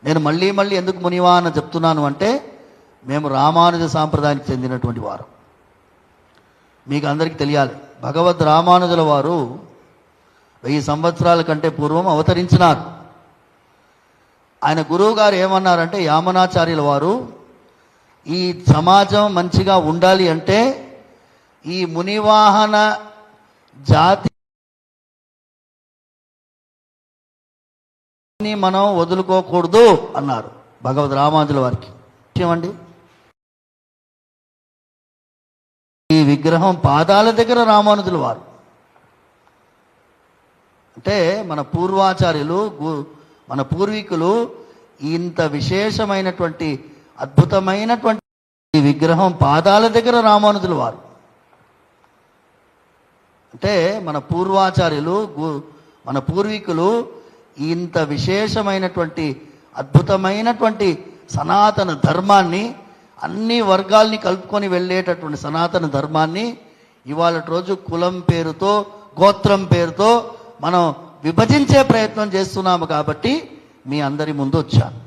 నేను మళ్ళీ మళ్ళీ ఎందుకు మునివా అని చెప్తున్నాను అంటే, మేము రామానుజ సాంప్రదాయానికి చెందినటువంటి వారు. మీకు అందరికీ తెలియాలి, భగవద్ రామానుజుల వారు 1000 సంవత్సరాల కంటే పూర్వం అవతరించినారు. ఆయన గురువు గారు ఏమన్నారంటే, యామనాచార్యుల వారు ఈ సమాజం మంచిగా ఉండాలి అంటే ఈ మునివాహన జాతి మనం వదులుకోకూడదు అన్నారు భగవద్ రామానుజుల వారికి. ఏమండి, ఈ విగ్రహం పాదాల దగ్గర రామానుజుల వారు అంటే మన పూర్వాచార్యులు, మన పూర్వీకులు ఇంత విశేషమైనటువంటి అద్భుతమైనటువంటి ఈ విగ్రహం పాదాల దగ్గర రామానుజుల వారు అంటే మన పూర్వాచార్యులు, మన పూర్వీకులు ఇంత విశేషమైనటువంటి అద్భుతమైనటువంటి సనాతన ధర్మాన్ని, అన్ని వర్గాల్ని కలుపుకొని వెళ్ళేటటువంటి సనాతన ధర్మాన్ని ఇవాళ రోజు కులం పేరుతో, గోత్రం పేరుతో మనం విభజించే ప్రయత్నం చేస్తున్నాము. కాబట్టి మీ అందరి ముందు వచ్చాను.